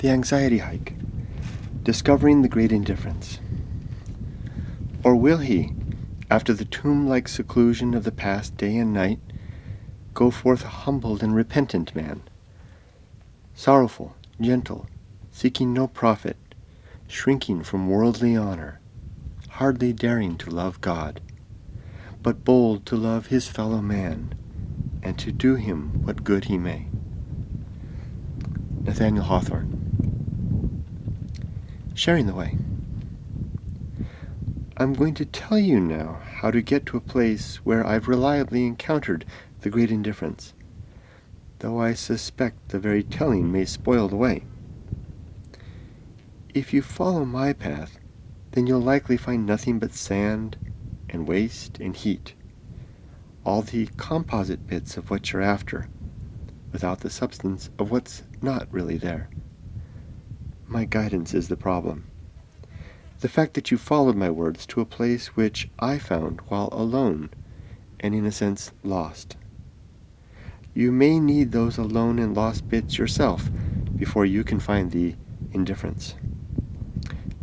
The anxiety hike, discovering the great indifference. Or will he, after the tomb-like seclusion of the past day and night, go forth a humbled and repentant man, sorrowful, gentle, seeking no profit, shrinking from worldly honor, hardly daring to love God, but bold to love his fellow man, and to do him what good he may. Nathaniel Hawthorne. Sharing the way. I'm going to tell you now how to get to a place where I've reliably encountered the great indifference, though I suspect the very telling may spoil the way. If you follow my path, then you'll likely find nothing but sand and waste and heat, all the composite bits of what you're after, without the substance of what's not really there. My guidance is the problem. The fact that you followed my words to a place which I found while alone, and in a sense lost. You may need those alone and lost bits yourself before you can find the indifference.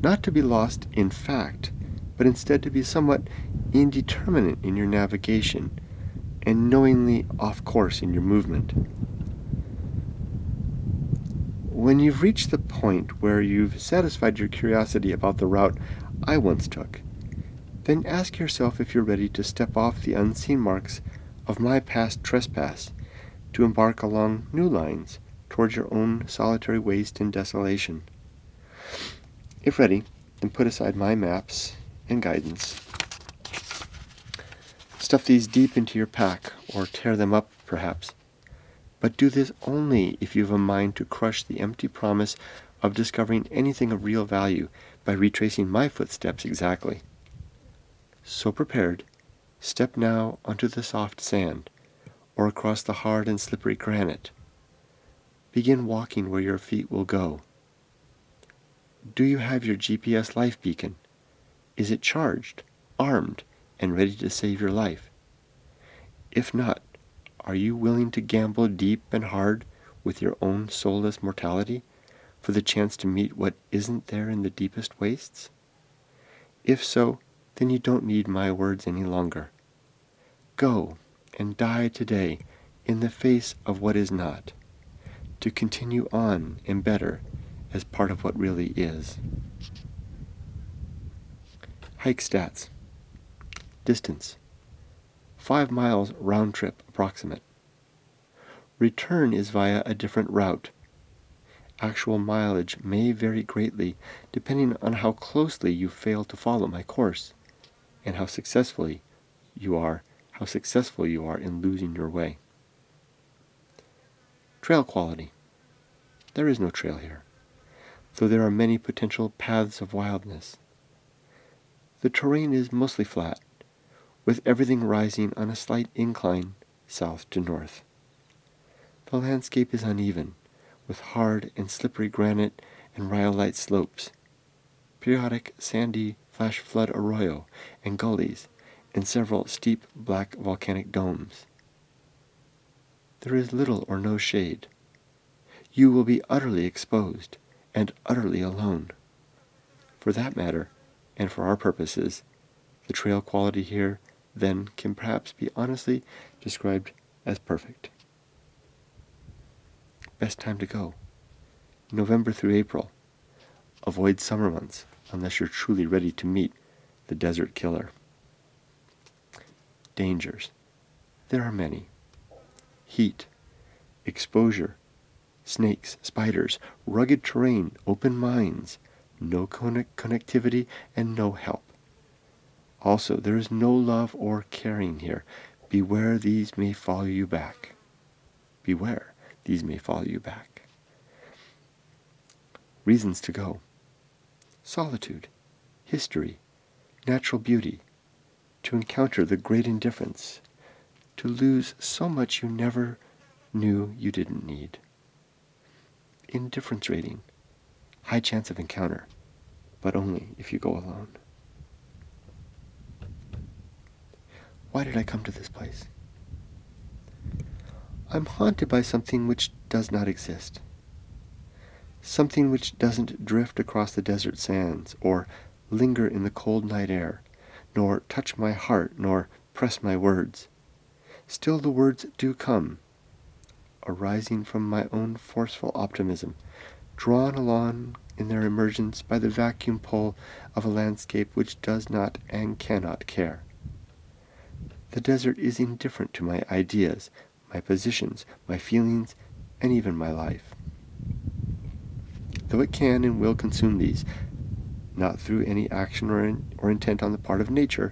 Not to be lost in fact, but instead to be somewhat indeterminate in your navigation, and knowingly off course in your movement. When you've reached the point where you've satisfied your curiosity about the route I once took, then ask yourself if you're ready to step off the unseen marks of my past trespass, to embark along new lines towards your own solitary waste and desolation. If ready, then put aside my maps and guidance. Stuff these deep into your pack, or tear them up, perhaps. But do this only if you have a mind to crush the empty promise of discovering anything of real value by retracing my footsteps exactly. So prepared, step now onto the soft sand, or across the hard and slippery granite. Begin walking where your feet will go. Do you have your GPS life beacon? Is it charged, armed, and ready to save your life? If not, are you willing to gamble deep and hard with your own soulless mortality for the chance to meet what isn't there in the deepest wastes? If so, then you don't need my words any longer. Go and die today in the face of what is not, to continue on and better as part of what really is. Hike stats. Distance: 5 miles round trip approximate. Return is via a different route. Actual mileage may vary greatly depending on how closely you fail to follow my course, and how successful you are in losing your way. Trail quality. There is no trail here, though there are many potential paths of wildness. The terrain is mostly flat, with everything rising on a slight incline south to north. The landscape is uneven, with hard and slippery granite and rhyolite slopes, periodic sandy flash flood arroyo and gullies, and several steep black volcanic domes. There is little or no shade. You will be utterly exposed and utterly alone. For that matter, and for our purposes, the trail quality here then can perhaps be honestly described as perfect. Best time to go: November through April. Avoid summer months unless you're truly ready to meet the desert killer. Dangers. There are many. Heat, exposure, snakes, spiders, rugged terrain, open mines, no connectivity, and no help. Also, there is no love or caring here. Beware these may follow you back. Beware these may follow you back. Reasons to go: solitude, history, natural beauty, to encounter the great indifference, to lose so much you never knew you didn't need. Indifference rating: high chance of encounter, but only if you go alone. Why did I come to this place? I'm haunted by something which does not exist. something which doesn't drift across the desert sands, or linger in the cold night air, nor touch my heart, nor press my words. Still the words do come, arising from my own forceful optimism, drawn along in their emergence by the vacuum pull of a landscape which does not and cannot care. The desert is indifferent to my ideas, my positions, my feelings, and even my life. Though it can and will consume these, not through any action or intent on the part of nature,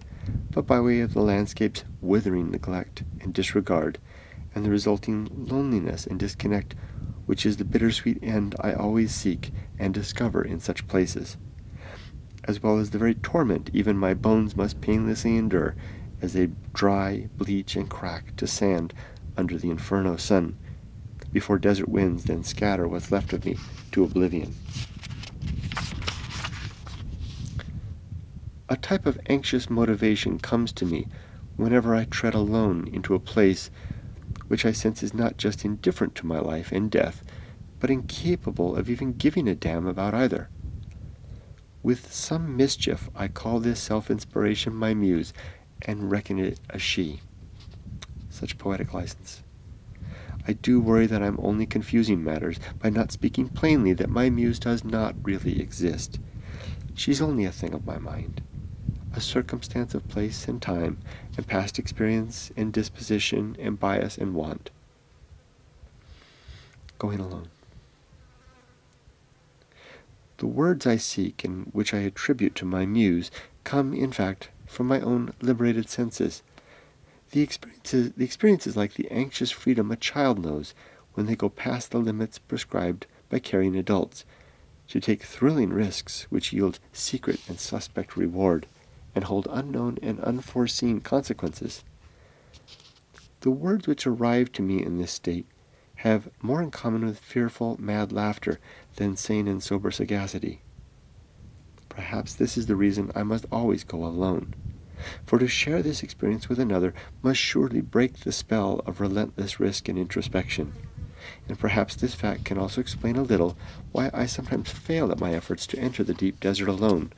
but by way of the landscape's withering neglect and disregard, and the resulting loneliness and disconnect, which is the bittersweet end I always seek and discover in such places, as well as the very torment even my bones must painlessly endure as they dry, bleach, and crack to sand under the inferno sun, before desert winds then scatter what's left of me to oblivion. A type of anxious motivation comes to me whenever I tread alone into a place which I sense is not just indifferent to my life and death, but incapable of even giving a damn about either. With some mischief I call this self-inspiration my muse, and reckon it a she. Such poetic license. I do worry that I'm only confusing matters by not speaking plainly that my muse does not really exist. She's only a thing of my mind, a circumstance of place and time, and past experience and disposition and bias and want. Going alone. The words I seek and which I attribute to my muse come, in fact, from my own liberated senses. The experience is like the anxious freedom a child knows when they go past the limits prescribed by caring adults, to take thrilling risks which yield secret and suspect reward, and hold unknown and unforeseen consequences. The words which arrive to me in this state have more in common with fearful, mad laughter than sane and sober sagacity. Perhaps this is the reason I must always go alone, for to share this experience with another must surely break the spell of relentless risk and introspection, and perhaps this fact can also explain a little why I sometimes fail at my efforts to enter the deep desert alone,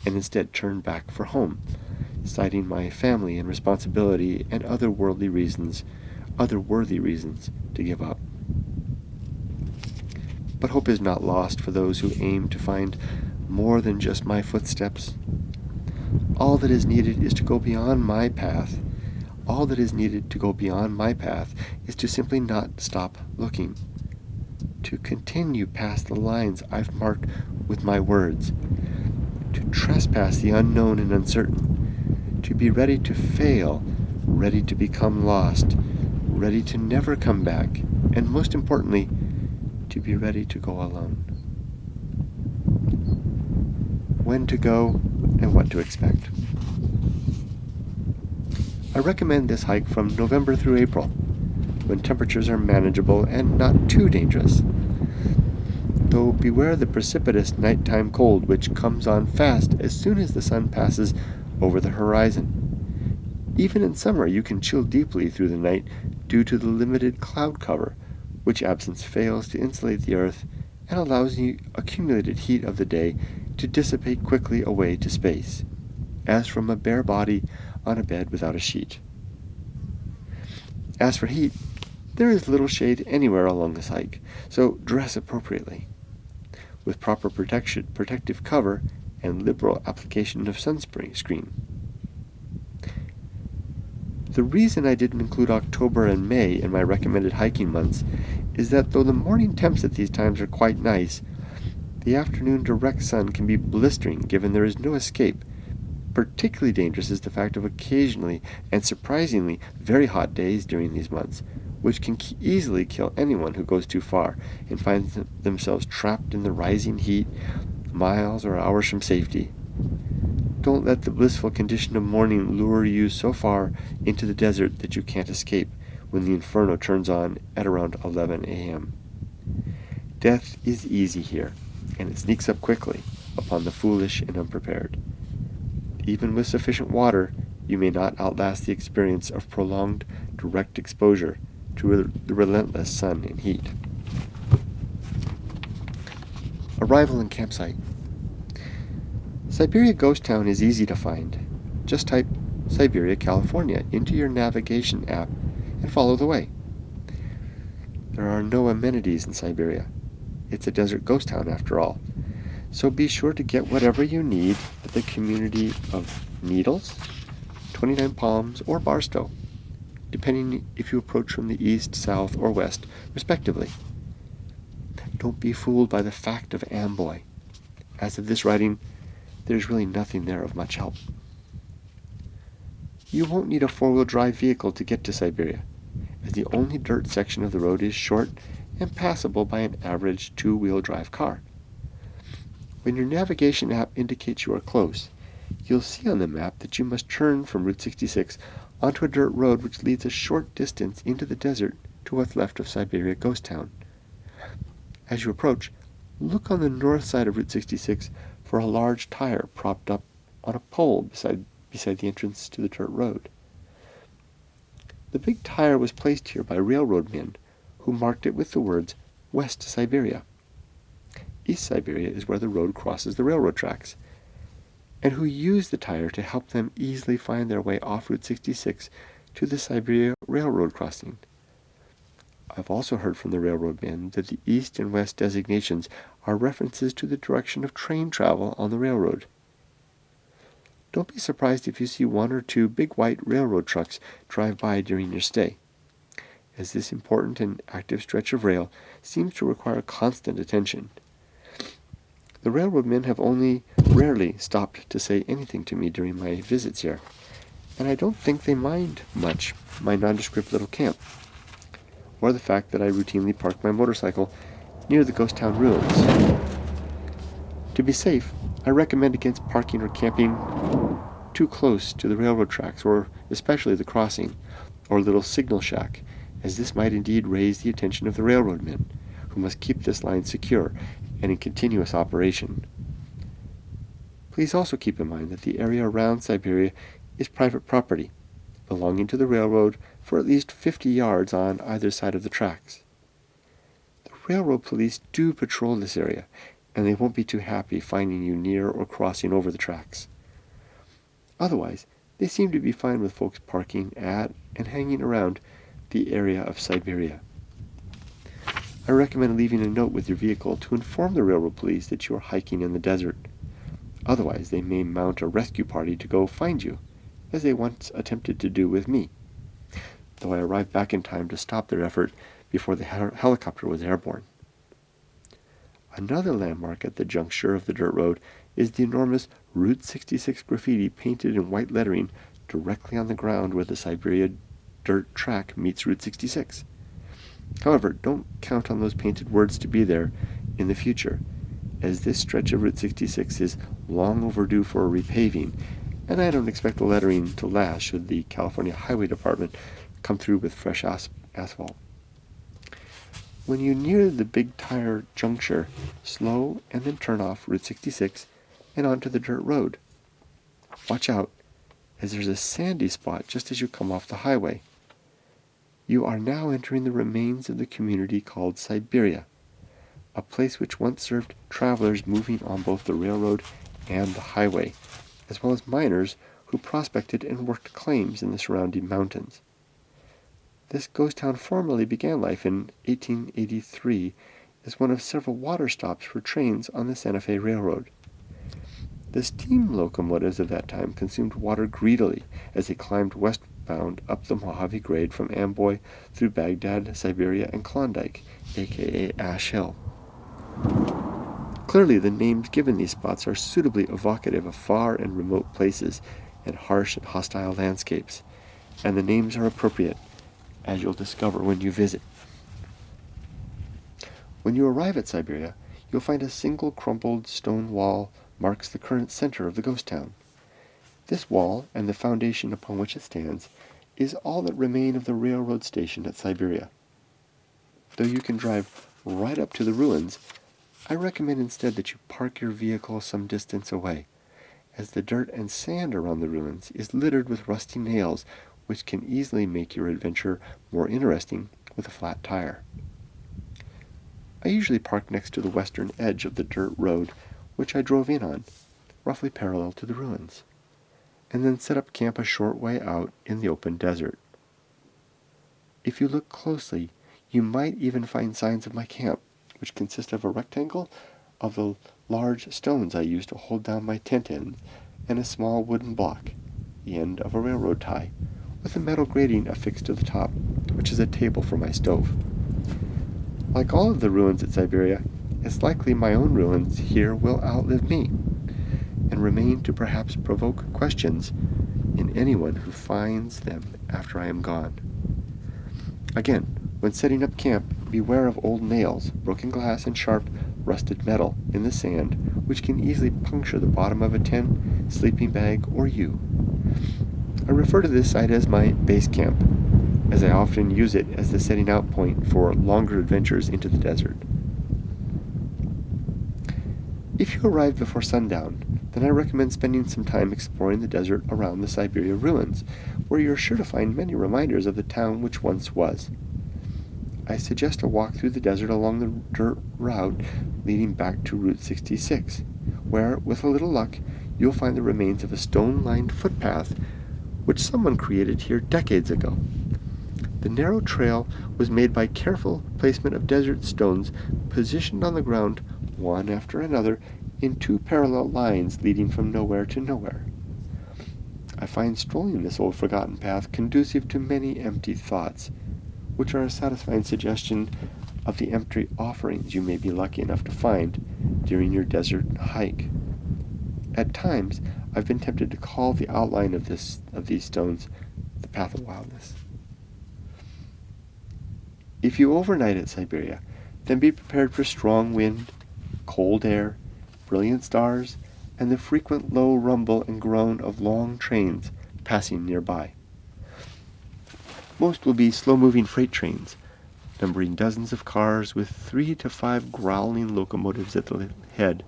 and instead turn back for home, citing my family and responsibility and other worthy reasons to give up. But hope is not lost for those who aim to find more than just my footsteps. All that is needed is to go beyond my path. All that is needed to go beyond my path is to simply not stop looking, to continue past the lines I've marked with my words, to trespass the unknown and uncertain, to be ready to fail, ready to become lost, ready to never come back, and most importantly, to be ready to go alone. When to go and what to expect. I recommend this hike from November through April, when temperatures are manageable and not too dangerous. Though beware the precipitous nighttime cold which comes on fast as soon as the sun passes over the horizon. Even in summer you can chill deeply through the night due to the limited cloud cover, which absence fails to insulate the earth and allows the accumulated heat of the day to dissipate quickly away to space, as from a bare body on a bed without a sheet. As for heat, there is little shade anywhere along this hike, so dress appropriately, with proper protective cover and liberal application of sunscreen. The reason I didn't include October and May in my recommended hiking months is that though the morning temps at these times are quite nice, the afternoon direct sun can be blistering given there is no escape. Particularly dangerous is the fact of occasionally and surprisingly very hot days during these months, which can easily kill anyone who goes too far and finds themselves trapped in the rising heat, miles or hours from safety. Don't let the blissful condition of morning lure you so far into the desert that you can't escape when the inferno turns on at around 11 a.m. Death is easy here, and it sneaks up quickly upon the foolish and unprepared. Even with sufficient water, you may not outlast the experience of prolonged direct exposure to the relentless sun and heat. Arrival and campsite. Siberia Ghost Town is easy to find. Just type Siberia, California into your navigation app and follow the way. There are no amenities in Siberia. It's a desert ghost town after all. So be sure to get whatever you need at the community of Needles, 29 Palms, or Barstow, depending if you approach from the east, south, or west, respectively. Don't be fooled by the fact of Amboy. As of this writing, there's really nothing there of much help. You won't need a four-wheel drive vehicle to get to Siberia, as the only dirt section of the road is short and passable by an average two-wheel drive car. When your navigation app indicates you are close, you'll see on the map that you must turn from Route 66 onto a dirt road which leads a short distance into the desert to what's left of Siberia Ghost Town. As you approach, look on the north side of Route 66 for a large tire propped up on a pole beside the entrance to the dirt road. The big tire was placed here by railroad men who marked it with the words West Siberia. East Siberia is where the road crosses the railroad tracks, and who used the tire to help them easily find their way off Route 66 to the Siberia Railroad crossing. I've also heard from the railroad men that the east and west designations are references to the direction of train travel on the railroad. Don't be surprised if you see one or two big white railroad trucks drive by during your stay, as this important and active stretch of rail seems to require constant attention. The railroad men have only rarely stopped to say anything to me during my visits here, and I don't think they mind much my nondescript little camp, or the fact that I routinely park my motorcycle near the ghost town ruins. To be safe, I recommend against parking or camping too close to the railroad tracks, or especially the crossing, or little signal shack, as this might indeed raise the attention of the railroad men, who must keep this line secure and in continuous operation. Please also keep in mind that the area around Siberia is private property, belonging to the railroad for at least 50 yards on either side of the tracks. The railroad police do patrol this area, and they won't be too happy finding you near or crossing over the tracks. Otherwise, they seem to be fine with folks parking at and hanging around the area of Siberia. I recommend leaving a note with your vehicle to inform the railroad police that you are hiking in the desert. Otherwise, they may mount a rescue party to go find you, as they once attempted to do with me, though I arrived back in time to stop their effort before the helicopter was airborne. Another landmark at the juncture of the dirt road is the enormous Route 66 graffiti painted in white lettering directly on the ground where the Siberia dirt track meets Route 66. However, don't count on those painted words to be there in the future, as this stretch of Route 66 is long overdue for a repaving, and I don't expect the lettering to last should the California Highway Department come through with fresh asphalt. When you near the big tire juncture, slow and then turn off Route 66 and onto the dirt road. Watch out, as there's a sandy spot just as you come off the highway. You are now entering the remains of the community called Siberia, a place which once served travelers moving on both the railroad and the highway, as well as miners who prospected and worked claims in the surrounding mountains. This ghost town formally began life in 1883 as one of several water stops for trains on the Santa Fe Railroad. The steam locomotives of that time consumed water greedily as they climbed westbound up the Mojave Grade from Amboy through Baghdad, Siberia, and Klondike, aka Ash Hill. Clearly, the names given these spots are suitably evocative of far and remote places and harsh and hostile landscapes, and the names are appropriate, as you'll discover when you visit. When you arrive at Siberia, you'll find a single crumpled stone wall marks the current center of the ghost town. This wall, and the foundation upon which it stands, is all that remain of the railroad station at Siberia. Though you can drive right up to the ruins, I recommend instead that you park your vehicle some distance away, as the dirt and sand around the ruins is littered with rusty nails which can easily make your adventure more interesting with a flat tire. I usually park next to the western edge of the dirt road, which I drove in on, roughly parallel to the ruins, and then set up camp a short way out in the open desert. If you look closely, you might even find signs of my camp, which consist of a rectangle of the large stones I use to hold down my tent ends, and a small wooden block, the end of a railroad tie, with a metal grating affixed to the top, which is a table for my stove. Like all of the ruins at Siberia, it's likely my own ruins here will outlive me, and remain to perhaps provoke questions in anyone who finds them after I am gone. Again, when setting up camp, beware of old nails, broken glass, and sharp, rusted metal in the sand, which can easily puncture the bottom of a tent, sleeping bag, or you. I refer to this site as my base camp, as I often use it as the setting out point for longer adventures into the desert. If you arrive before sundown, then I recommend spending some time exploring the desert around the Siberia Ruins, where you're sure to find many reminders of the town which once was. I suggest a walk through the desert along the dirt route leading back to Route 66, where, with a little luck, you'll find the remains of a stone-lined footpath which someone created here decades ago. The narrow trail was made by careful placement of desert stones positioned on the ground, one after another, in two parallel lines leading from nowhere to nowhere. I find strolling this old forgotten path conducive to many empty thoughts, which are a satisfying suggestion of the empty offerings you may be lucky enough to find during your desert hike. At times, I've been tempted to call the outline of these stones the Path of Wildness. If you overnight at Siberia, then be prepared for strong wind, cold air, brilliant stars, and the frequent low rumble and groan of long trains passing nearby. Most will be slow-moving freight trains, numbering dozens of cars with 3 to 5 growling locomotives at the head,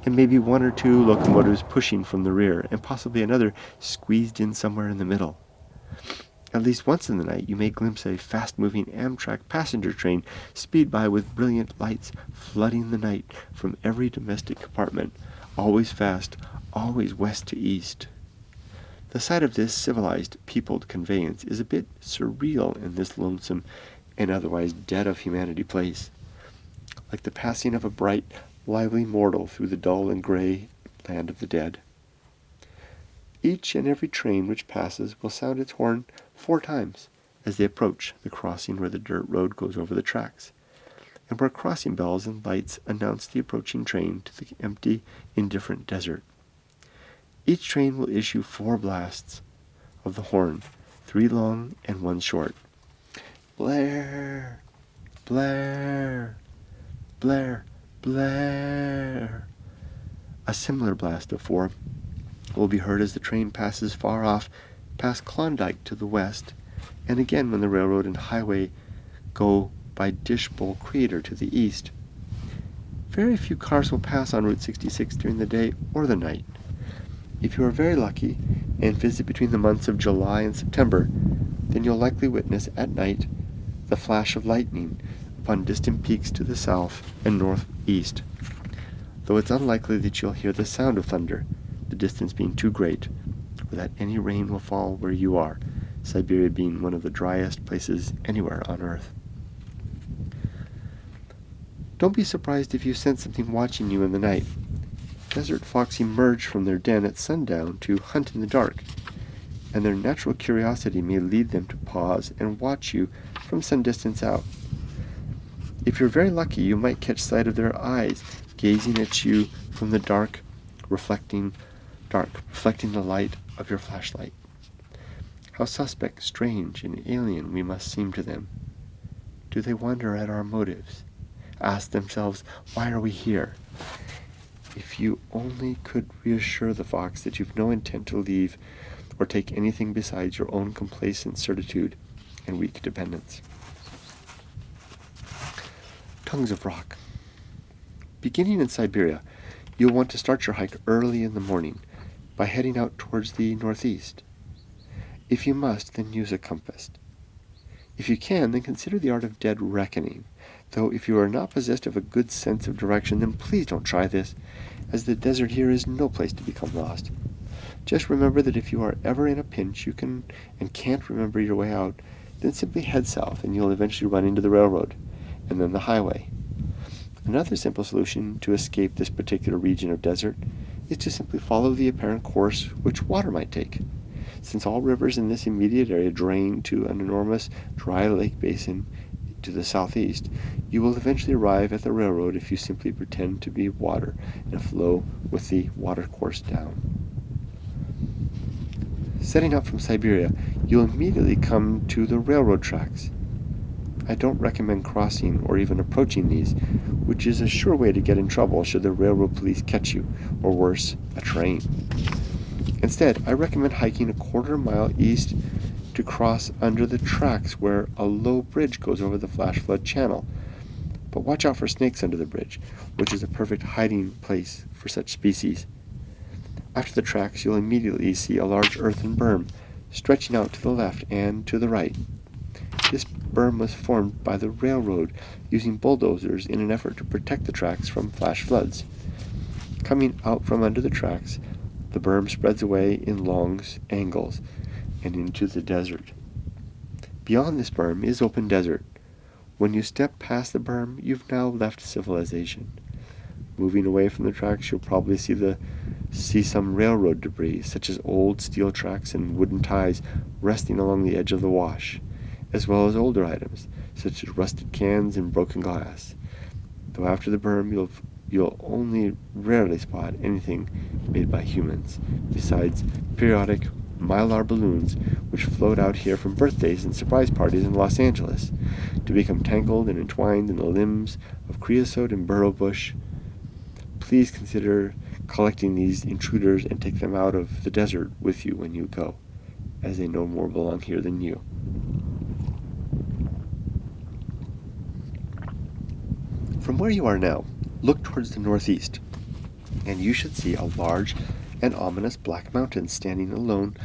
and maybe 1 or 2 locomotives pushing from the rear, and possibly another squeezed in somewhere in the middle. At least once in the night you may glimpse a fast-moving Amtrak passenger train speed by with brilliant lights flooding the night from every domestic compartment, always fast, always west to east. The sight of this civilized, peopled conveyance is a bit surreal in this lonesome and otherwise dead of humanity place, like the passing of a bright, lively mortal through the dull and gray land of the dead. Each and every train which passes will sound its horn 4 times as they approach the crossing where the dirt road goes over the tracks, and where crossing bells and lights announce the approaching train to the empty, indifferent desert. Each train will issue 4 blasts of the horn, 3 long and 1 short. Blare, blare, blare, blare. A similar blast of 4 will be heard as the train passes far off past Klondike to the west, and again when the railroad and highway go by Dishbowl Crater to the east. Very few cars will pass on Route 66 during the day or the night. If you are very lucky and visit between the months of July and September, then you'll likely witness at night the flash of lightning upon distant peaks to the south and northeast, though it's unlikely that you'll hear the sound of thunder, the distance being too great, or that any rain will fall where you are, Siberia being one of the driest places anywhere on Earth. Don't be surprised if you sense something watching you in the night. Desert fox emerge from their den at sundown to hunt in the dark, and their natural curiosity may lead them to pause and watch you from some distance out. If you're very lucky, you might catch sight of their eyes gazing at you from the dark, reflecting the light of your flashlight. How suspect, strange, and alien we must seem to them. Do they wonder at our motives? Ask themselves, why are we here? If you only could reassure the fox that you've no intent to leave or take anything besides your own complacent certitude and weak dependence. Tongues of rock. Beginning in Siberia, you'll want to start your hike early in the morning by heading out towards the northeast. If you must, then use a compass. If you can, then consider the art of dead reckoning. Though if you are not possessed of a good sense of direction, then please don't try this, as the desert here is no place to become lost. Just remember that if you are ever in a pinch and can't remember your way out, then simply head south and you'll eventually run into the railroad, and then the highway. Another simple solution to escape this particular region of desert is to simply follow the apparent course which water might take. Since all rivers in this immediate area drain to an enormous dry lake basin to the southeast, you will eventually arrive at the railroad if you simply pretend to be water and flow with the water course down. Setting out from Siberia, you'll immediately come to the railroad tracks. I don't recommend crossing or even approaching these, which is a sure way to get in trouble should the railroad police catch you, or worse, a train. Instead, I recommend hiking a quarter-mile east to cross under the tracks where a low bridge goes over the flash flood channel. But watch out for snakes under the bridge, which is a perfect hiding place for such species. After the tracks, you'll immediately see a large earthen berm stretching out to the left and to the right. This berm was formed by the railroad using bulldozers in an effort to protect the tracks from flash floods. Coming out from under the tracks, the berm spreads away in long angles and into the desert. Beyond this berm is open desert. When you step past the berm, you've now left civilization. Moving away from the tracks, you'll probably see some railroad debris, such as old steel tracks and wooden ties resting along the edge of the wash, as well as older items, such as rusted cans and broken glass. Though after the berm, you'll only rarely spot anything made by humans, besides periodic mylar balloons which float out here from birthdays and surprise parties in Los Angeles, to become tangled and entwined in the limbs of creosote and burrow bush. Please consider collecting these intruders and take them out of the desert with you when you go, as they no more belong here than you. From where you are now, look towards the northeast, and you should see a large and ominous black mountain standing alone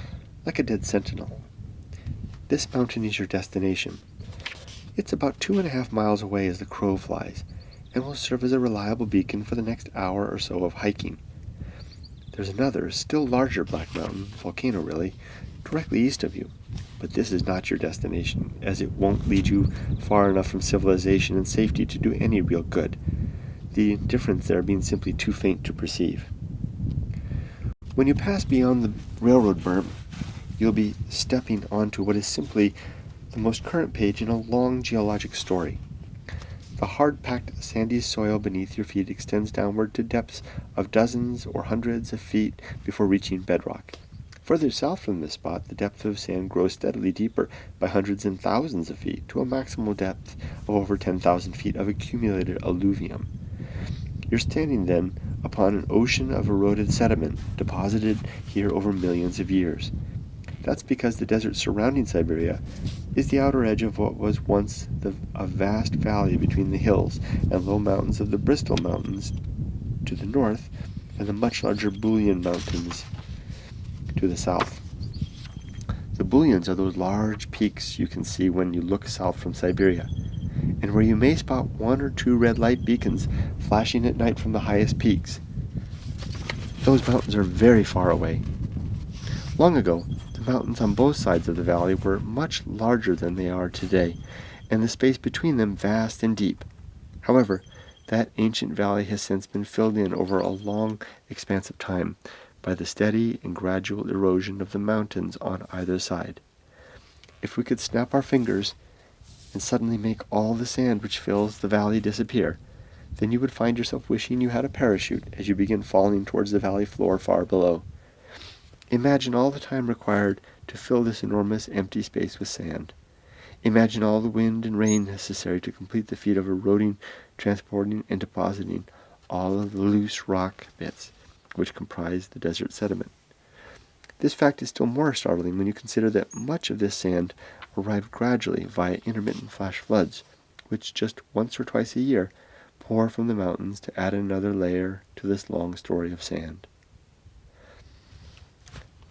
like a dead sentinel. This mountain is your destination. It's about 2.5 miles away as the crow flies, and will serve as a reliable beacon for the next hour or so of hiking. There's another, still larger black mountain, volcano really, directly east of you, but this is not your destination, as it won't lead you far enough from civilization and safety to do any real good, the difference there being simply too faint to perceive. When you pass beyond the railroad berm, you'll be stepping onto what is simply the most current page in a long geologic story. The hard-packed sandy soil beneath your feet extends downward to depths of dozens or hundreds of feet before reaching bedrock. Further south from this spot, the depth of sand grows steadily deeper by hundreds and thousands of feet to a maximal depth of over 10,000 feet of accumulated alluvium. You're standing then upon an ocean of eroded sediment deposited here over millions of years. That's because the desert surrounding Siberia is the outer edge of what was once a vast valley between the hills and low mountains of the Bristol Mountains to the north and the much larger Boolean Mountains to the south. The Booleans are those large peaks you can see when you look south from Siberia, and where you may spot 1 or 2 red light beacons flashing at night from the highest peaks. Those mountains are very far away. Long ago, the mountains on both sides of the valley were much larger than they are today, and the space between them vast and deep. However, that ancient valley has since been filled in over a long expanse of time by the steady and gradual erosion of the mountains on either side. If we could snap our fingers and suddenly make all the sand which fills the valley disappear, then you would find yourself wishing you had a parachute as you begin falling towards the valley floor far below. Imagine all the time required to fill this enormous empty space with sand. Imagine all the wind and rain necessary to complete the feat of eroding, transporting, and depositing all of the loose rock bits which comprise the desert sediment. This fact is still more startling when you consider that much of this sand arrived gradually via intermittent flash floods, which just once or twice a year pour from the mountains to add another layer to this long story of sand.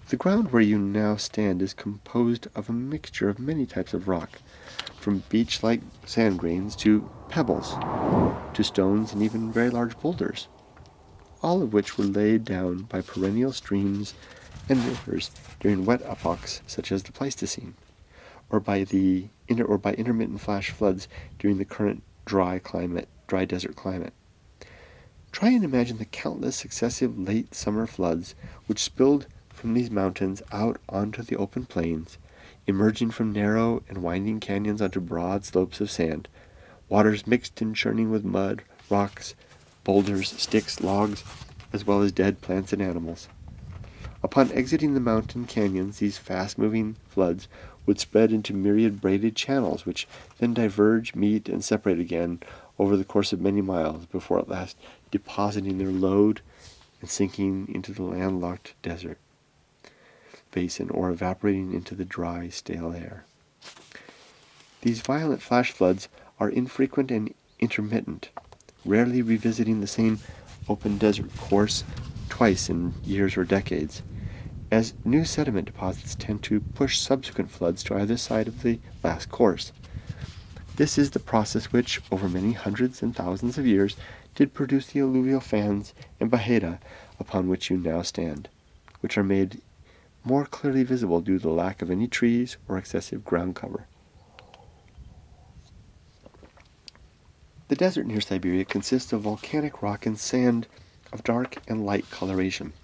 The ground where you now stand is composed of a mixture of many types of rock, from beach-like sand grains to pebbles, to stones and even very large boulders, all of which were laid down by perennial streams and rivers during wet epochs such as the Pleistocene, or by intermittent flash floods during the current dry desert climate. Try and imagine the countless successive late summer floods which spilled from these mountains out onto the open plains, emerging from narrow and winding canyons onto broad slopes of sand, waters mixed and churning with mud, rocks, boulders, sticks, logs, as well as dead plants and animals. Upon exiting the mountain canyons, these fast-moving floods would spread into myriad braided channels, which then diverge, meet, and separate again over the course of many miles, before at last depositing their load and sinking into the landlocked desert basin or evaporating into the dry, stale air. These violent flash floods are infrequent and intermittent, rarely revisiting the same open desert course twice in years or decades, as new sediment deposits tend to push subsequent floods to either side of the last course. This is the process which, over many hundreds and thousands of years, did produce the alluvial fans and baheda upon which you now stand, which are made more clearly visible due to the lack of any trees or excessive ground cover. The desert near Siberia consists of volcanic rock and sand of dark and light coloration.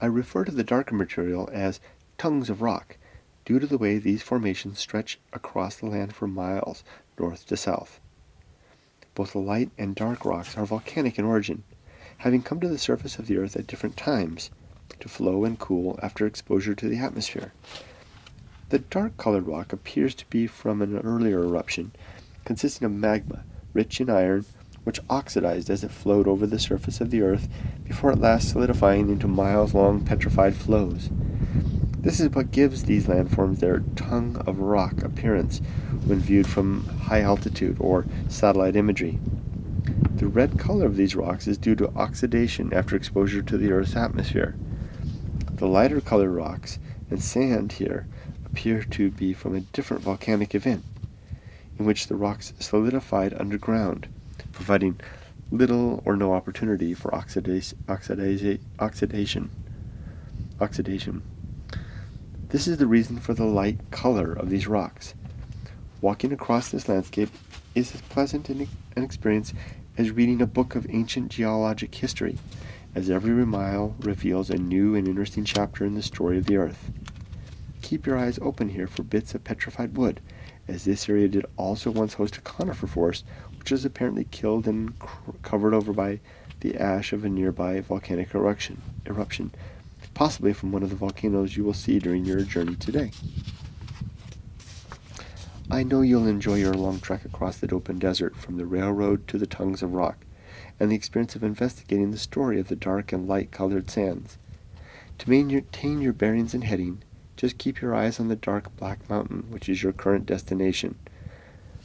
I refer to the darker material as tongues of rock, due to the way these formations stretch across the land for miles, north to south. Both the light and dark rocks are volcanic in origin, having come to the surface of the earth at different times, to flow and cool after exposure to the atmosphere. The dark-colored rock appears to be from an earlier eruption, consisting of magma, rich in iron, which oxidized as it flowed over the surface of the earth before at last solidifying into miles-long petrified flows. This is what gives these landforms their tongue of rock appearance when viewed from high altitude or satellite imagery. The red color of these rocks is due to oxidation after exposure to the Earth's atmosphere. The lighter colored rocks and sand here appear to be from a different volcanic event, in which the rocks solidified underground, providing little or no opportunity for oxidation. This is the reason for the light color of these rocks. Walking across this landscape is as pleasant an experience as reading a book of ancient geologic history, as every mile reveals a new and interesting chapter in the story of the earth. Keep your eyes open here for bits of petrified wood, as this area did also once host a conifer forest, which was apparently killed and covered over by the ash of a nearby volcanic eruption, possibly from one of the volcanoes you will see during your journey today. I know you'll enjoy your long trek across the open desert from the railroad to the tongues of rock, and the experience of investigating the story of the dark and light-colored sands. To maintain your bearings and heading, just keep your eyes on the dark black mountain, which is your current destination.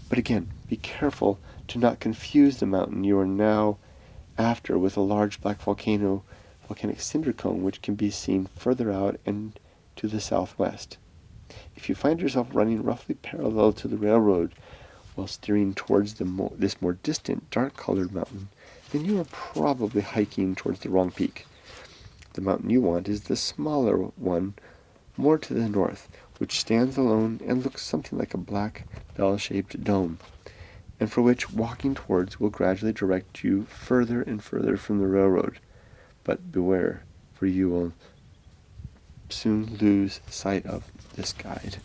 But again, be careful to not confuse the mountain you are now after with a large black volcanic cinder cone, which can be seen further out and to the southwest. If you find yourself running roughly parallel to the railroad while steering towards this more distant, dark-colored mountain, then you are probably hiking towards the wrong peak. The mountain you want is the smaller one, more to the north, which stands alone and looks something like a black, bell-shaped dome, and for which walking towards will gradually direct you further and further from the railroad. But beware, for you will soon lose sight of this guide.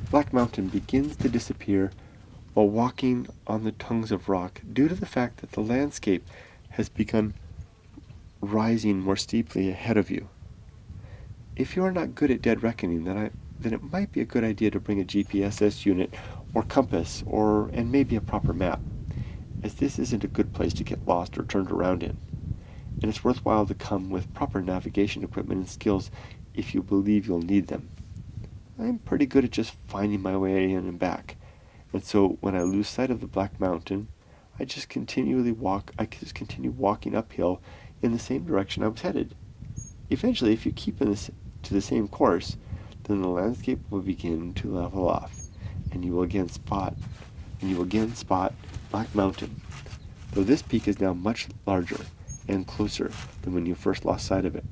Black Mountain begins to disappear while walking on the tongues of rock due to the fact that the landscape has begun rising more steeply ahead of you. If you are not good at dead reckoning, then it might be a good idea to bring a GPSS unit or compass and maybe a proper map, as this isn't a good place to get lost or turned around in, and it's worthwhile to come with proper navigation equipment and skills if you believe you'll need them. I'm pretty good at just finding my way in and back, and so when I lose sight of the Black Mountain, I just continue walking uphill in the same direction I was headed. Eventually, if you keep to the same course, then the landscape will begin to level off, and you will again spot Black Mountain, though this peak is now much larger and closer than when you first lost sight of it.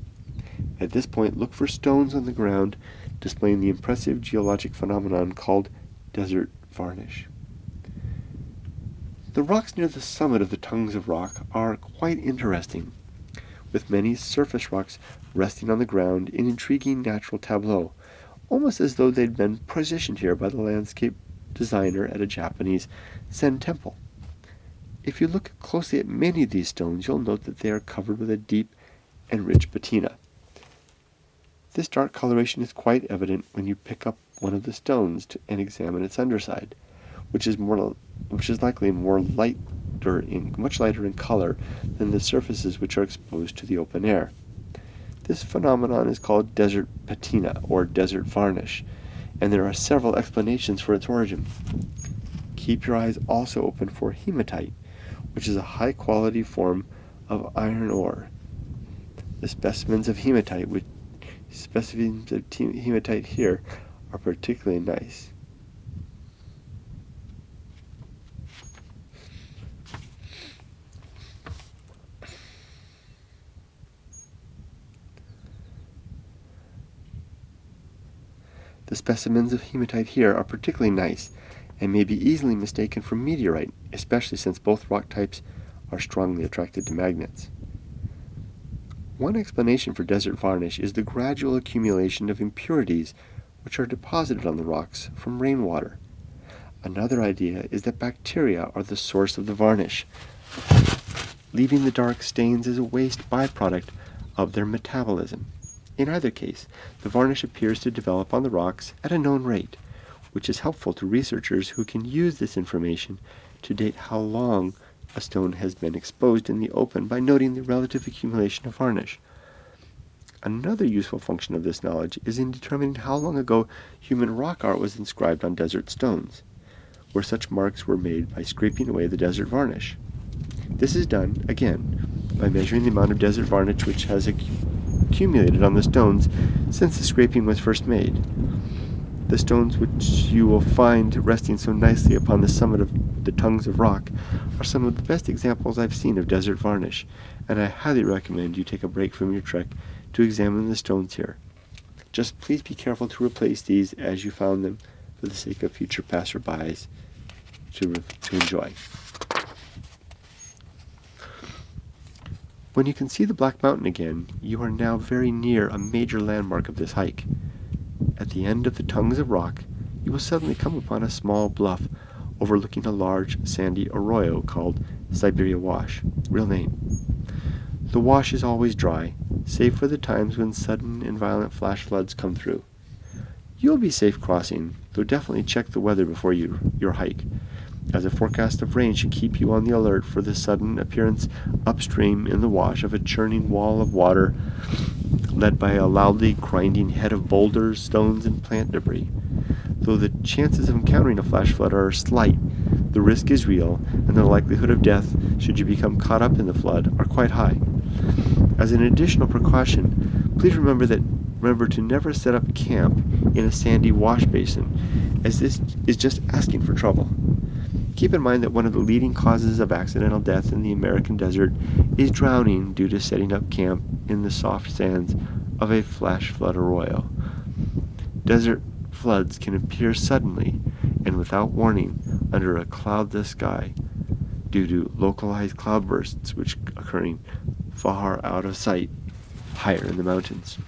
At this point, look for stones on the ground displaying the impressive geologic phenomenon called desert varnish. The rocks near the summit of the tongues of rock are quite interesting, with many surface rocks resting on the ground in intriguing natural tableau, almost as though they'd been positioned here by the landscape designer at a Japanese Zen temple. If you look closely at many of these stones, you'll note that they are covered with a deep and rich patina. This dark coloration is quite evident when you pick up one of the stones and examine its underside, which is likely much lighter in color than the surfaces which are exposed to the open air. This phenomenon is called desert patina or desert varnish, and there are several explanations for its origin. Keep your eyes also open for hematite, which is a high-quality form of iron ore. The specimens of hematite here are particularly nice. The specimens of hematite here are particularly nice and may be easily mistaken for meteorite, especially since both rock types are strongly attracted to magnets. One explanation for desert varnish is the gradual accumulation of impurities which are deposited on the rocks from rainwater. Another idea is that bacteria are the source of the varnish, leaving the dark stains as a waste byproduct of their metabolism. In either case, the varnish appears to develop on the rocks at a known rate, which is helpful to researchers who can use this information to date how long a stone has been exposed in the open by noting the relative accumulation of varnish. Another useful function of this knowledge is in determining how long ago human rock art was inscribed on desert stones, where such marks were made by scraping away the desert varnish. This is done, again, by measuring the amount of desert varnish which has accumulated on the stones since the scraping was first made. The stones which you will find resting so nicely upon the summit of the tongues of rock are some of the best examples I've seen of desert varnish, and I highly recommend you take a break from your trek to examine the stones here. Just please be careful to replace these as you found them for the sake of future passerbys to enjoy. When you can see the Black Mountain again, you are now very near a major landmark of this hike. At the end of the tongues of rock, you will suddenly come upon a small bluff overlooking a large sandy arroyo called Siberia Wash, real name. The wash is always dry, save for the times when sudden and violent flash floods come through. You will be safe crossing, though definitely check the weather before your hike, as a forecast of rain should keep you on the alert for the sudden appearance upstream in the wash of a churning wall of water led by a loudly grinding head of boulders, stones, and plant debris. Though the chances of encountering a flash flood are slight, the risk is real, and the likelihood of death, should you become caught up in the flood, are quite high. As an additional precaution, please remember to never set up camp in a sandy wash basin, as this is just asking for trouble. Keep in mind that one of the leading causes of accidental death in the American desert is drowning due to setting up camp in the soft sands of a flash flood arroyo. Desert floods can appear suddenly and without warning under a cloudless sky due to localized cloudbursts which occurring far out of sight, higher in the mountains.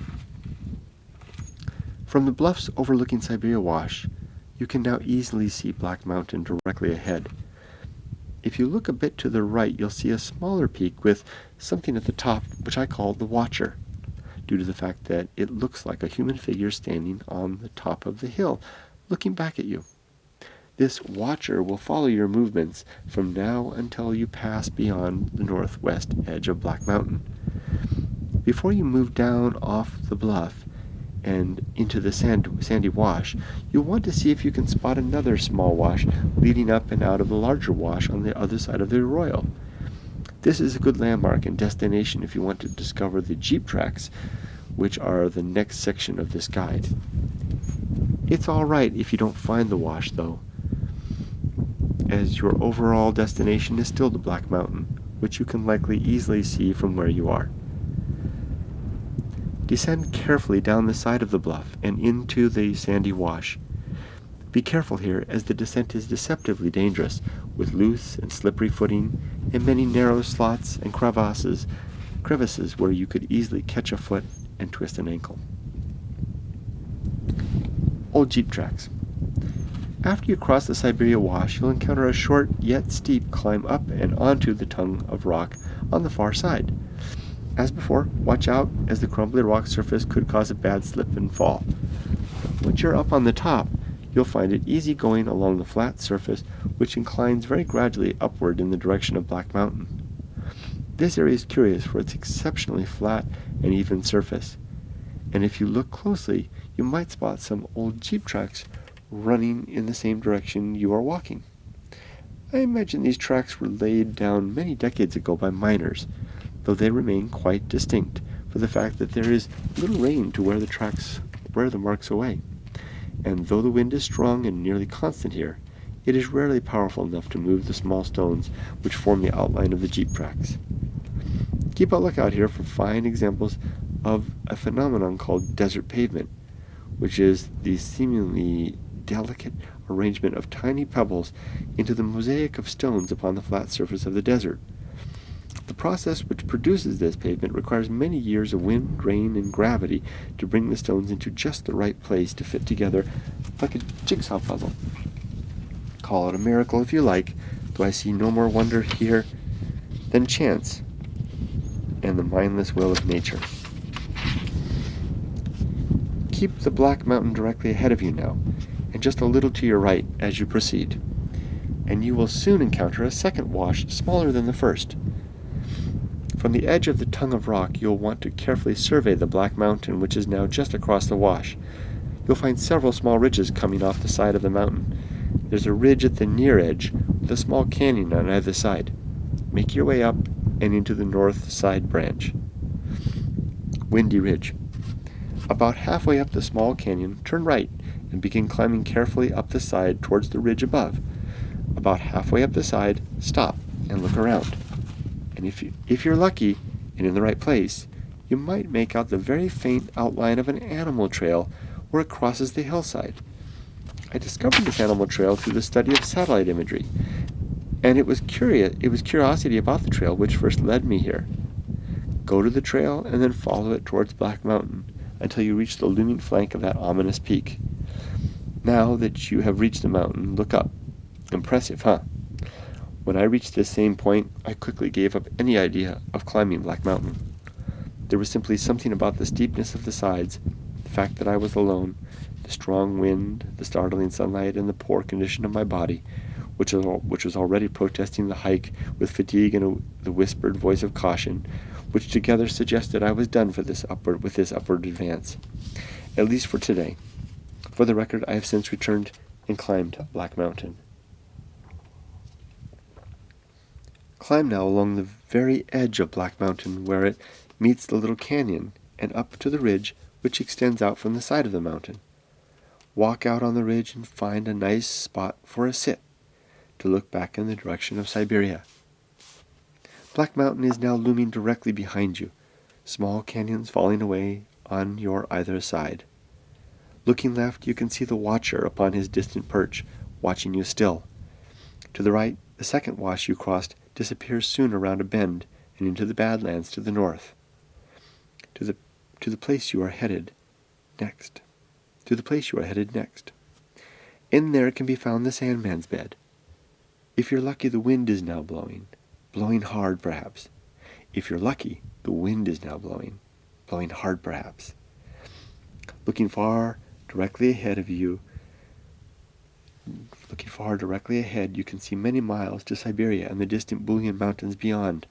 From the bluffs overlooking Siberia Wash, you can now easily see Black Mountain directly ahead. If you look a bit to the right, you'll see a smaller peak with something at the top which I call the Watcher, due to the fact that it looks like a human figure standing on the top of the hill, looking back at you. This Watcher will follow your movements from now until you pass beyond the northwest edge of Black Mountain. Before you move down off the bluff and into the sandy wash, you'll want to see if you can spot another small wash leading up and out of the larger wash on the other side of the arroyo. This is a good landmark and destination if you want to discover the jeep tracks which are the next section of this guide. It's all right if you don't find the wash, though, as your overall destination is still the Black Mountain, which you can likely easily see from where you are. Descend carefully down the side of the bluff and into the sandy wash. Be careful here, as the descent is deceptively dangerous, with loose and slippery footing and many narrow slots and crevices where you could easily catch a foot and twist an ankle. Old jeep tracks. After you cross the Siberia Wash, you'll encounter a short yet steep climb up and onto the tongue of rock on the far side. As before, watch out, as the crumbly rock surface could cause a bad slip and fall. Once you're up on the top, you'll find it easy going along the flat surface, which inclines very gradually upward in the direction of Black Mountain. This area is curious for its exceptionally flat and even surface, and if you look closely, you might spot some old jeep tracks running in the same direction you are walking. I imagine these tracks were laid down many decades ago by miners, though they remain quite distinct for the fact that there is little rain to wear the marks away. And though the wind is strong and nearly constant here, it is rarely powerful enough to move the small stones which form the outline of the jeep tracks. Keep a lookout here for fine examples of a phenomenon called desert pavement, which is the seemingly delicate arrangement of tiny pebbles into the mosaic of stones upon the flat surface of the desert. The process which produces this pavement requires many years of wind, rain, and gravity to bring the stones into just the right place to fit together like a jigsaw puzzle. Call it a miracle if you like, though I see no more wonder here than chance and the mindless will of nature. Keep the Black Mountain directly ahead of you now, and just a little to your right as you proceed, and you will soon encounter a second wash smaller than the first. From the edge of the tongue of rock, you'll want to carefully survey the Black Mountain, which is now just across the wash. You'll find several small ridges coming off the side of the mountain. There's a ridge at the near edge with a small canyon on either side. Make your way up and into the north side branch. Windy Ridge. About halfway up the small canyon, turn right and begin climbing carefully up the side towards the ridge above. About halfway up the side, stop and look around. And if you're lucky and in the right place, you might make out the very faint outline of an animal trail where it crosses the hillside. I discovered this animal trail through the study of satellite imagery, and it was curiosity about the trail which first led me here. Go to the trail and then follow it towards Black Mountain until you reach the looming flank of that ominous peak. Now that you have reached the mountain, look up. Impressive, huh? When I reached this same point, I quickly gave up any idea of climbing Black Mountain. There was simply something about the steepness of the sides, the fact that I was alone, the strong wind, the startling sunlight, and the poor condition of my body, which was already protesting the hike with fatigue and the whispered voice of caution, which together suggested I was done with this upward advance, at least for today. For the record, I have since returned and climbed Black Mountain. Climb now along the very edge of Black Mountain, where it meets the little canyon, and up to the ridge which extends out from the side of the mountain. Walk out on the ridge and find a nice spot for a sit, to look back in the direction of Siberia. Black Mountain is now looming directly behind you, small canyons falling away on your either side. Looking left, you can see the watcher upon his distant perch, watching you still. To the right, the second wash you crossed disappears soon around a bend and into the Badlands to the north. To the place you are headed next. In there can be found the Sandman's bed. If you're lucky, the wind is now blowing hard perhaps. Looking far directly ahead, you can see many miles to Siberia and the distant Bullion Mountains beyond.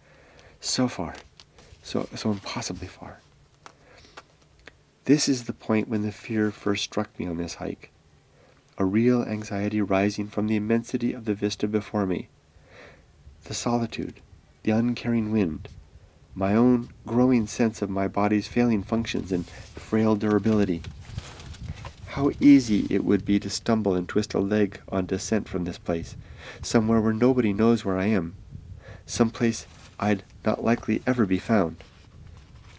So far, so impossibly far. This is the point when the fear first struck me on this hike. A real anxiety rising from the immensity of the vista before me. The solitude, the uncaring wind, my own growing sense of my body's failing functions and frail durability. How easy it would be to stumble and twist a leg on descent from this place, somewhere where nobody knows where I am, someplace I'd not likely ever be found.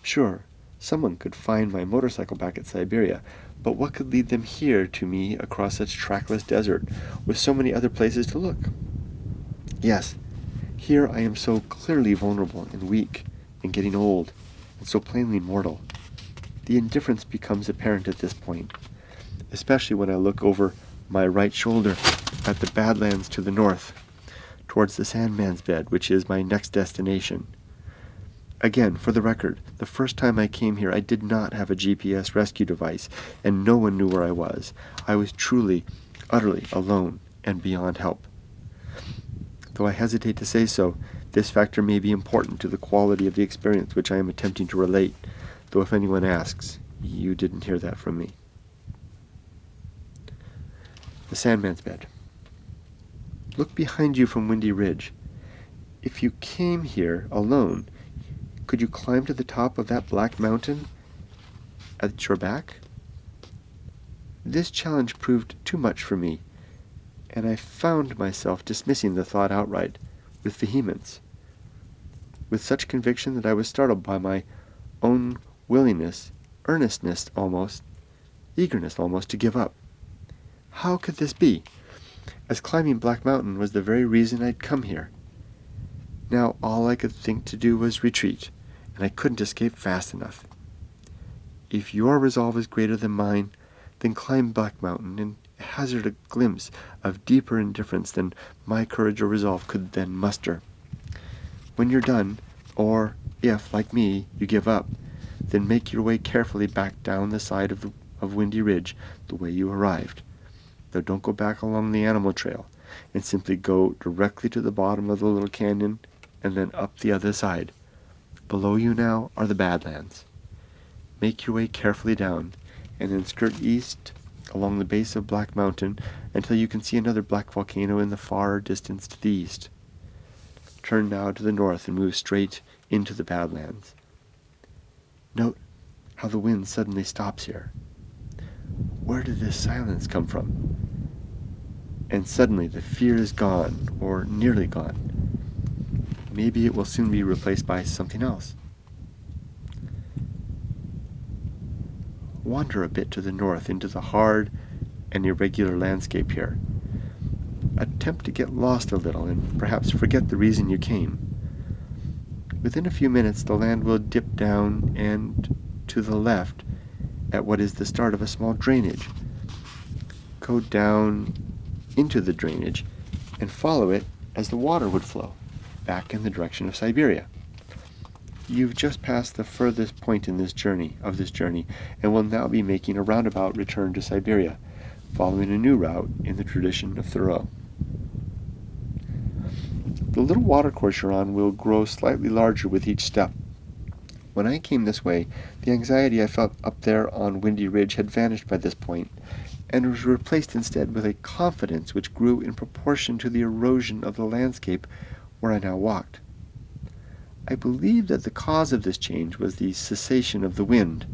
Sure, someone could find my motorcycle back at Siberia, but what could lead them here to me across such trackless desert, with so many other places to look? Yes, here I am so clearly vulnerable and weak, and getting old, and so plainly mortal. The indifference becomes apparent at this point, especially when I look over my right shoulder at the Badlands to the north, towards the Sandman's bed, which is my next destination. Again, for the record, the first time I came here I did not have a GPS rescue device, and no one knew where I was. I was truly, utterly alone and beyond help. Though I hesitate to say so, this factor may be important to the quality of the experience which I am attempting to relate, though if anyone asks, you didn't hear that from me. The Sandman's bed. Look behind you from Windy Ridge. If you came here alone, could you climb to the top of that black mountain at your back? This challenge proved too much for me, and I found myself dismissing the thought outright, with vehemence, with such conviction that I was startled by my own willingness, earnestness almost, eagerness almost to give up. How could this be, as climbing Black Mountain was the very reason I'd come here? Now all I could think to do was retreat, and I couldn't escape fast enough. If your resolve is greater than mine, then climb Black Mountain and hazard a glimpse of deeper indifference than my courage or resolve could then muster. When you're done, or if, like me, you give up, then make your way carefully back down the side of Windy Ridge the way you arrived. Though don't go back along the animal trail, and simply go directly to the bottom of the little canyon and then up the other side. Below you now are the Badlands. Make your way carefully down, and then skirt east along the base of Black Mountain until you can see another black volcano in the far distance to the east. Turn now to the north and move straight into the Badlands. Note how the wind suddenly stops here. Where did this silence come from? And suddenly the fear is gone, or nearly gone. Maybe it will soon be replaced by something else. Wander a bit to the north into the hard and irregular landscape here. Attempt to get lost a little and perhaps forget the reason you came. Within a few minutes the land will dip down and to the left at what is the start of a small drainage. Go down into the drainage and follow it as the water would flow back in the direction of Siberia. You've just passed the furthest point in this journey, and will now be making a roundabout return to Siberia, following a new route in the tradition of Thoreau. The little watercourse you're on will grow slightly larger with each step. When I came this way, the anxiety I felt up there on Windy Ridge had vanished by this point, and was replaced instead with a confidence which grew in proportion to the erosion of the landscape where I now walked. I believe that the cause of this change was the cessation of the wind,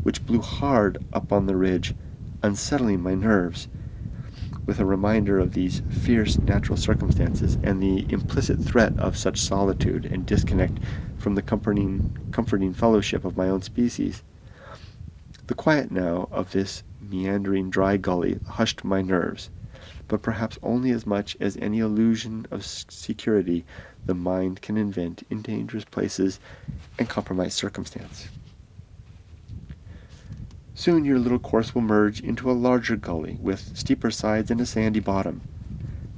which blew hard up on the ridge, unsettling my nerves, with a reminder of these fierce natural circumstances and the implicit threat of such solitude and disconnect from the comforting fellowship of my own species. The quiet now of this meandering dry gully hushed my nerves, but perhaps only as much as any illusion of security the mind can invent in dangerous places and compromised circumstance. Soon your little course will merge into a larger gully with steeper sides and a sandy bottom.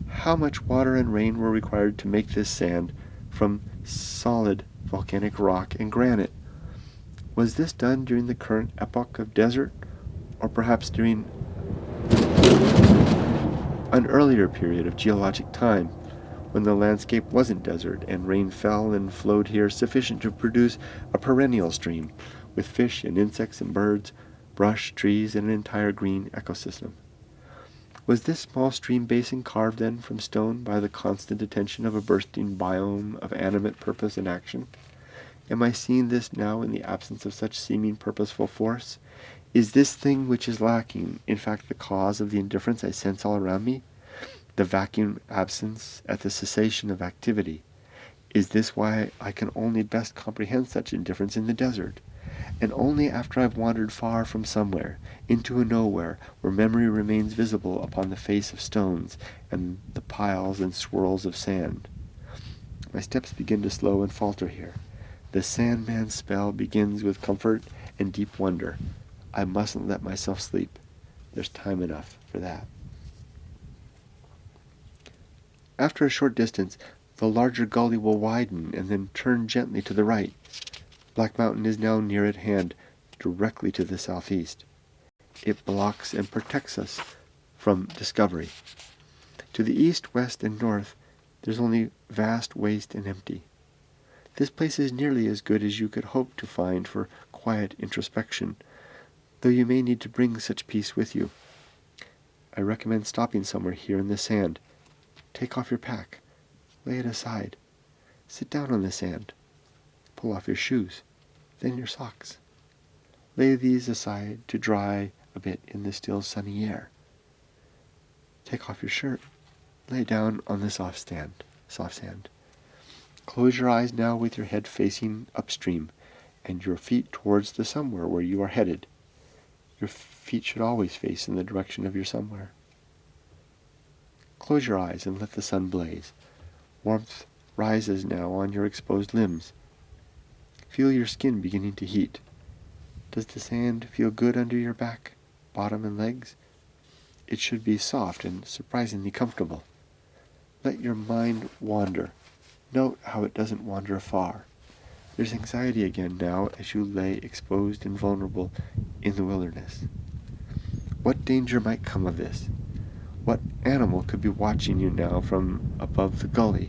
How much water and rain were required to make this sand from solid volcanic rock and granite? Was this done during the current epoch of desert, or perhaps during an earlier period of geologic time, when the landscape wasn't desert and rain fell and flowed here sufficient to produce a perennial stream, with fish and insects and birds, brush, trees, and an entire green ecosystem? Was this small stream basin carved then from stone by the constant attention of a bursting biome of animate purpose and action? Am I seeing this now in the absence of such seeming purposeful force? Is this thing which is lacking, in fact, the cause of the indifference I sense all around me? The vacuum absence at the cessation of activity? Is this why I can only best comprehend such indifference in the desert? And only after I've wandered far from somewhere, into a nowhere, where memory remains visible upon the face of stones and the piles and swirls of sand. My steps begin to slow and falter here. The Sandman spell begins with comfort and deep wonder. I mustn't let myself sleep. There's time enough for that. After a short distance, the larger gully will widen and then turn gently to the right. Black Mountain is now near at hand, directly to the southeast. It blocks and protects us from discovery. To the east, west, and north, there's only vast waste and empty. This place is nearly as good as you could hope to find for quiet introspection, though you may need to bring such peace with you. I recommend stopping somewhere here in the sand. Take off your pack. Lay it aside. Sit down on the sand. Pull off your shoes, then your socks. Lay these aside to dry a bit in the still sunny air. Take off your shirt. Lay down on the soft sand. Close your eyes now with your head facing upstream and your feet towards the somewhere where you are headed. Your feet should always face in the direction of your somewhere. Close your eyes and let the sun blaze. Warmth rises now on your exposed limbs. Feel your skin beginning to heat. Does the sand feel good under your back, bottom, and legs? It should be soft and surprisingly comfortable. Let your mind wander. Note how it doesn't wander far. There's anxiety again now as you lay exposed and vulnerable in the wilderness. What danger might come of this? What animal could be watching you now from above the gully?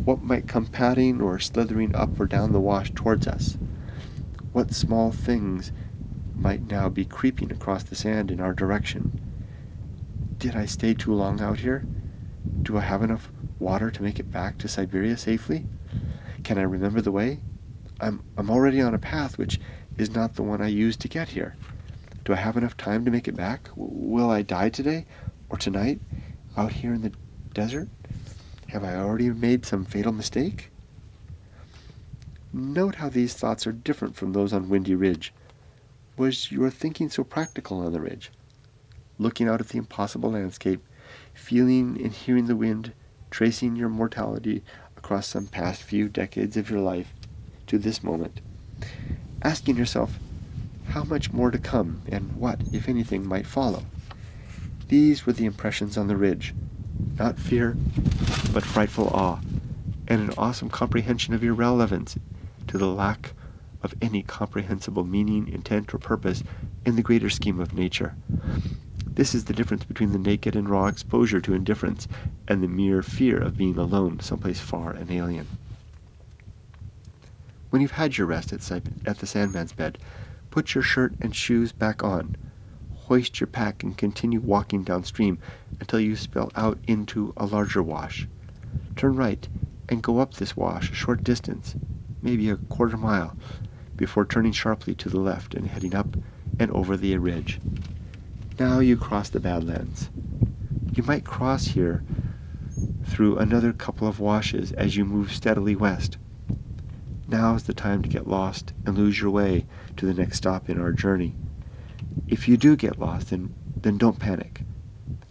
What might come padding or slithering up or down the wash towards us? What small things might now be creeping across the sand in our direction? Did I stay too long out here? Do I have enough water to make it back to Siberia safely? Can I remember the way? I'm already on a path which is not the one I used to get here. Do I have enough time to make it back? Will I die today or tonight out here in the desert? Have I already made some fatal mistake? Note how these thoughts are different from those on Windy Ridge. Was your thinking so practical on the ridge? Looking out at the impossible landscape, feeling and hearing the wind, tracing your mortality across some past few decades of your life to this moment, asking yourself how much more to come and what, if anything, might follow. These were the impressions on the ridge. Not fear, but frightful awe, and an awesome comprehension of irrelevance to the lack of any comprehensible meaning, intent, or purpose in the greater scheme of nature. This is the difference between the naked and raw exposure to indifference and the mere fear of being alone someplace far and alien. When you've had your rest at the Sandman's bed, put your shirt and shoes back on. Hoist your pack and continue walking downstream until you spill out into a larger wash. Turn right and go up this wash a short distance, maybe a quarter mile, before turning sharply to the left and heading up and over the ridge. Now you cross the Badlands. You might cross here through another couple of washes as you move steadily west. Now is the time to get lost and lose your way to the next stop in our journey. If you do get lost, then don't panic.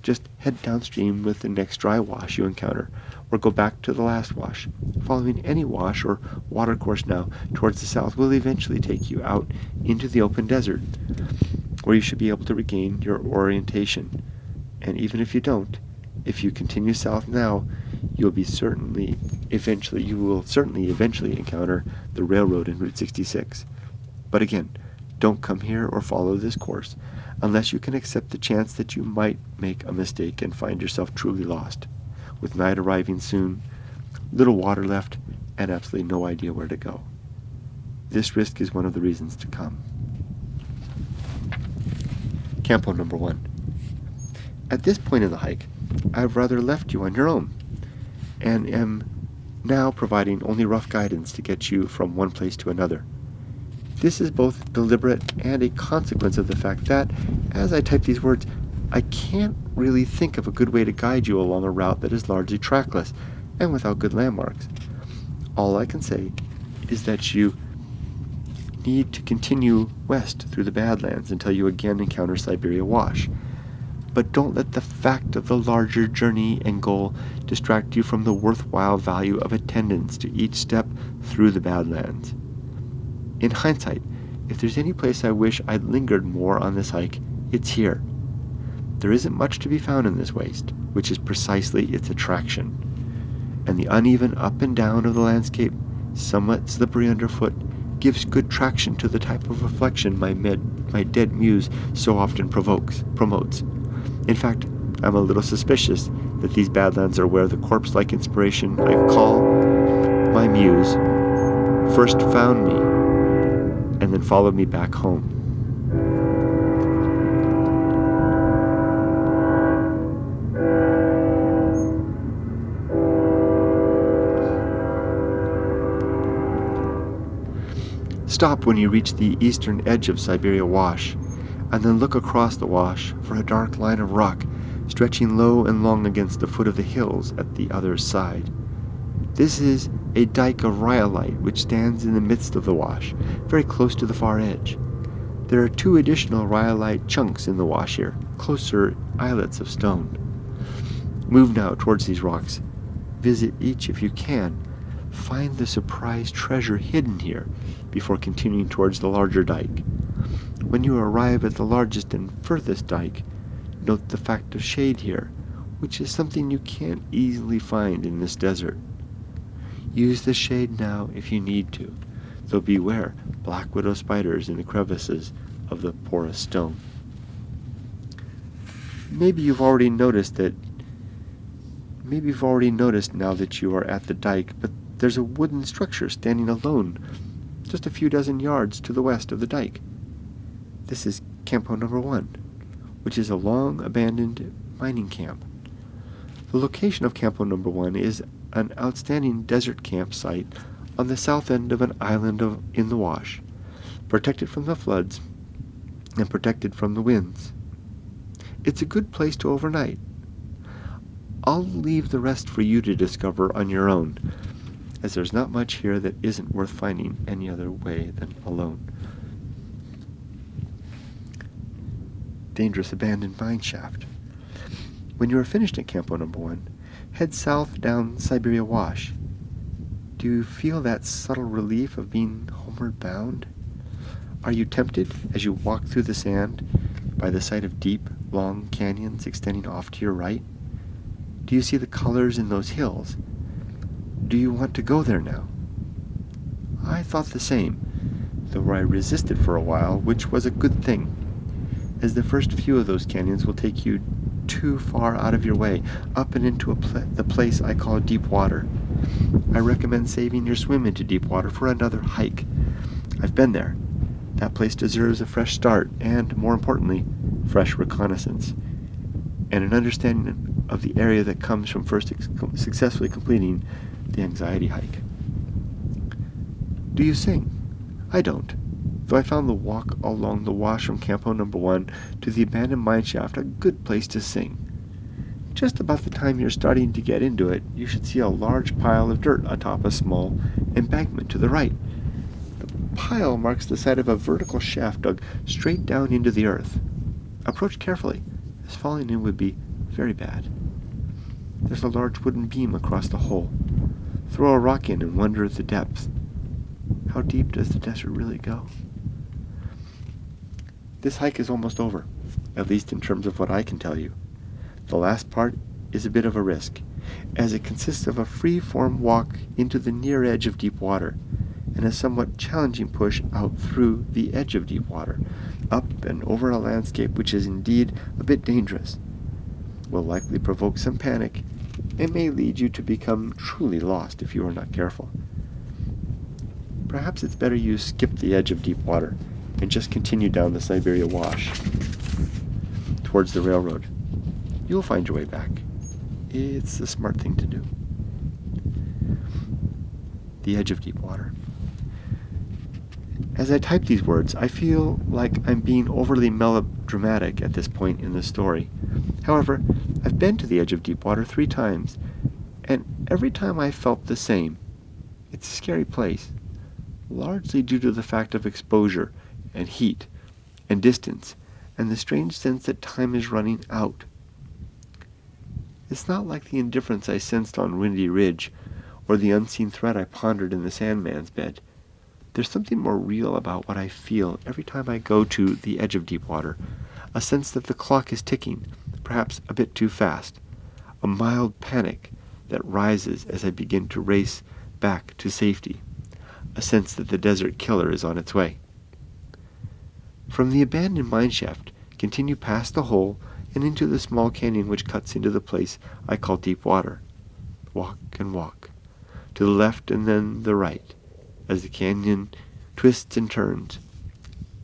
Just head downstream with the next dry wash you encounter, or go back to the last wash. Following any wash or watercourse now towards the south will eventually take you out into the open desert, where you should be able to regain your orientation. And even if you don't, if you continue south now, you will certainly eventually encounter the railroad in Route 66. But again, don't come here or follow this course unless you can accept the chance that you might make a mistake and find yourself truly lost, with night arriving soon, little water left, and absolutely no idea where to go. This risk is one of the reasons to come. Campo number 1. At this point in the hike, I've rather left you on your own, and am now providing only rough guidance to get you from one place to another. This is both deliberate and a consequence of the fact that, as I type these words, I can't really think of a good way to guide you along a route that is largely trackless and without good landmarks. All I can say is that you need to continue west through the Badlands until you again encounter Siberia Wash. But don't let the fact of the larger journey and goal distract you from the worthwhile value of attendance to each step through the Badlands. In hindsight, if there's any place I wish I'd lingered more on this hike, it's here. There isn't much to be found in this waste, which is precisely its attraction. And the uneven up and down of the landscape, somewhat slippery underfoot, gives good traction to the type of reflection my dead muse so often promotes. In fact, I'm a little suspicious that these Badlands are where the corpse-like inspiration I call my muse first found me and then followed me back home. Stop when you reach the eastern edge of Siberia Wash, and then look across the wash for a dark line of rock stretching low and long against the foot of the hills at the other side. This is a dike of rhyolite which stands in the midst of the wash, very close to the far edge. There are 2 additional rhyolite chunks in the wash here, closer islets of stone. Move now towards these rocks. Visit each if you can. Find the surprise treasure hidden here before continuing towards the larger dike. When you arrive at the largest and furthest dike, note the fact of shade here, which is something you can't easily find in this desert. Use the shade now if you need to, though beware black widow spiders in the crevices of the porous stone. Maybe you've already noticed now that you are at the dike, but there's a wooden structure standing alone just a few dozen yards to the west of the dike. This is Campo No. 1, which is a long abandoned mining camp. The location of Campo No. 1 is an outstanding desert campsite on the south end of an island in the wash, protected from the floods and protected from the winds. It's a good place to overnight. I'll leave the rest for you to discover on your own, as there's not much here that isn't worth finding any other way than alone. Dangerous abandoned mine shaft. When you are finished at Campo No. 1, head south down Siberia Wash. Do you feel that subtle relief of being homeward bound? Are you tempted, as you walk through the sand, by the sight of deep, long canyons extending off to your right? Do you see the colors in those hills? Do you want to go there now? I thought the same, though I resisted for a while, which was a good thing, as the first few of those canyons will take you too far out of your way, up and into the place I call deep water. I recommend saving your swim into deep water for another hike. I've been there. That place deserves a fresh start and, more importantly, fresh reconnaissance, and an understanding of the area that comes from first successfully completing the anxiety hike. Do you sing? I don't, though I found the walk along the wash from Campo No. 1 to the abandoned mine shaft a good place to sing. Just about the time you're starting to get into it, you should see a large pile of dirt atop a small embankment to the right. The pile marks the site of a vertical shaft dug straight down into the earth. Approach carefully, as falling in would be very bad. There's a large wooden beam across the hole. Throw a rock in and wonder at the depth. How deep does the desert really go? This hike is almost over, at least in terms of what I can tell you. The last part is a bit of a risk, as it consists of a free-form walk into the near edge of deep water, and a somewhat challenging push out through the edge of deep water, up and over a landscape which is indeed a bit dangerous, will likely provoke some panic, and may lead you to become truly lost if you are not careful. Perhaps it's better you skip the edge of deep water and just continue down the Siberia Wash towards the railroad. You'll find your way back. It's the smart thing to do. the edge of deep water. As I type these words, I feel like I'm being overly melodramatic at this point in the story. However, I've been to the edge of deep water 3 times, and every time I felt the same. It's a scary place, largely due to the fact of exposure and heat and distance and the strange sense that time is running out. It's not like the indifference I sensed on Windy Ridge or the unseen threat I pondered in the Sandman's bed. There's something more real about what I feel every time I go to the edge of deep water, a sense that the clock is ticking, perhaps a bit too fast, a mild panic that rises as I begin to race back to safety, a sense that the desert killer is on its way. From the abandoned mineshaft, continue past the hole and into the small canyon which cuts into the place I call deep water. Walk and walk, to the left and then the right, as the canyon twists and turns.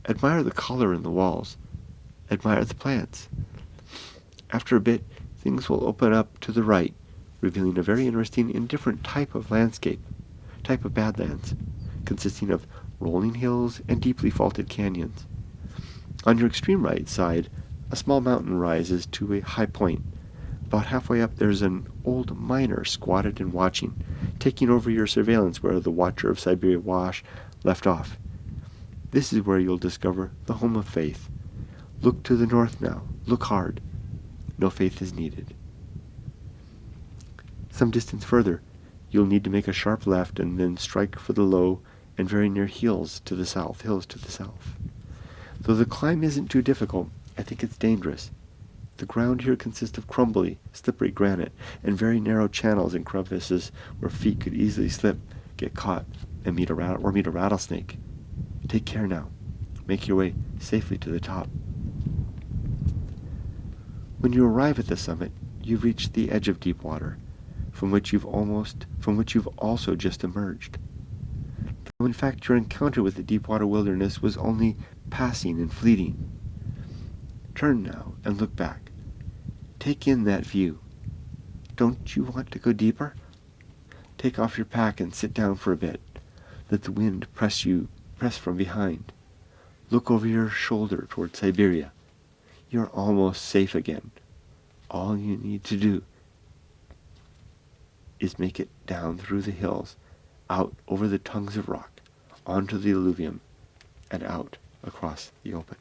Admire the color in the walls. Admire the plants. After a bit, things will open up to the right, revealing a very interesting and different type of landscape, type of badlands, consisting of rolling hills and deeply faulted canyons. On your extreme right side, a small mountain rises to a high point. About halfway up there's an old miner squatted and watching, taking over your surveillance where the watcher of Siberia Wash left off. This is where you'll discover the home of faith. Look to the north now. Look hard. No faith is needed. Some distance further, you'll need to make a sharp left and then strike for the low and very near hills to the south. Though the climb isn't too difficult, I think it's dangerous. The ground here consists of crumbly, slippery granite, and very narrow channels and crevices where feet could easily slip, get caught, and meet a rattlesnake. Take care now. Make your way safely to the top. When you arrive at the summit, you've reached the edge of deep water, from which you've also just emerged. Though in fact your encounter with the deep water wilderness was only passing and fleeting. Turn now and look back. Take in that view. Don't you want to go deeper? Take off your pack and sit down for a bit. Let the wind press from behind. Look over your shoulder toward Siberia. You're almost safe again. All you need to do is make it down through the hills, out over the tongues of rock, onto the alluvium, and out across the open.